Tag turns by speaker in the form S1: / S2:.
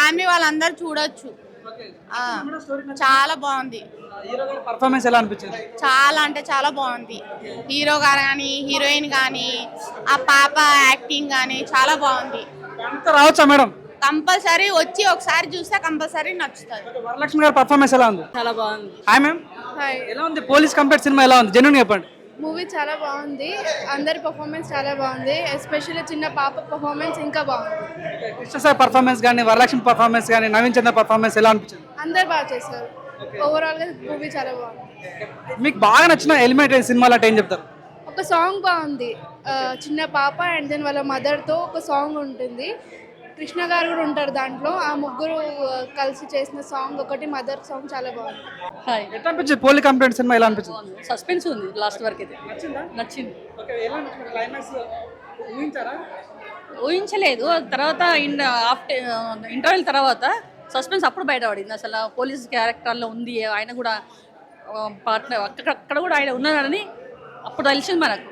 S1: Family వాళ్ళందరూ చూడొచ్చు. ఆ, చాలా బాగుంది.
S2: పర్ఫార్మెన్స్ ఎలా అనిపించింది?
S1: చాలా అంటే చాలా బాగుంది. హీరో గారు కానీ హీరోయిన్ కానీ ఆ పాప యాక్టింగ్ కానీ చాలా బాగుంది.
S2: అంతా రావచ్చా మేడం?
S1: కంపల్సరీ వచ్చి ఒకసారి చూస్తే కంపల్సరీ నచ్చుతుంది.
S2: వరలక్ష్మి గారి పర్ఫార్మెన్స్ ఎలా ఉంది?
S1: చాలా బాగుంది.
S2: హాయ్ మ్యామ్, ఎలా ఉంది పోలీస్ కంపేర్ సినిమా ఎలా ఉంది? జెన్యున్ చెప్పండి.
S3: మూవీ చాలా బాగుంది. అందరి పర్ఫార్మెన్స్ చాలా బాగుంది. ఎస్పెషల్లీ చిన్న పాప పర్ఫార్మెన్స్ ఇంకా బాగుంది.
S2: కృష్ణ సార్ పర్ఫార్మెన్స్ కానీ, వరలక్ష్మి పర్ఫార్మెన్స్ కానీ, నవీన్ చంద్ర పర్ఫార్మెన్స్ ఎలా అనిపించింది?
S3: అందరు బాగా చేశారు. ఓవరాల్ గా మూవీ చాలా బాగుంది.
S2: మీకు బాగా నచ్చిన ఎలిమెంట్ సినిమాలో అంటే ఏం చెప్తారు?
S3: ఒక సాంగ్ బాగుంది. చిన్న పాప అండ్ దెన్ వాళ్ళ మదర్ తో ఒక సాంగ్ ఉంటుంది. కృష్ణ గారు కూడా ఉంటారు దాంట్లో. ఆ ముగ్గురు కలిసి చేసిన సాంగ్ ఒకటి మదర్ సాంగ్ చాలా బాగుంది.
S4: హాయ్,
S2: ఎట్లా అనిపించింది పోలీ కంప్లైంట్ సినిమా ఎలా అనిపించింది?
S4: సస్పెన్స్ ఉంది లాస్ట్ వరకు అయితే. నచ్చింది. ఊహించలేదు. తర్వాత ఇంటర్వ్యూల తర్వాత సస్పెన్స్ అప్పుడు బయటపడింది. అసలు పోలీస్ క్యారెక్టర్లో ఉంది, ఆయన కూడా పార్ట్నర్ అక్కడ కూడా ఆయన ఉన్నాడని అప్పుడు తెలిసింది మనకు.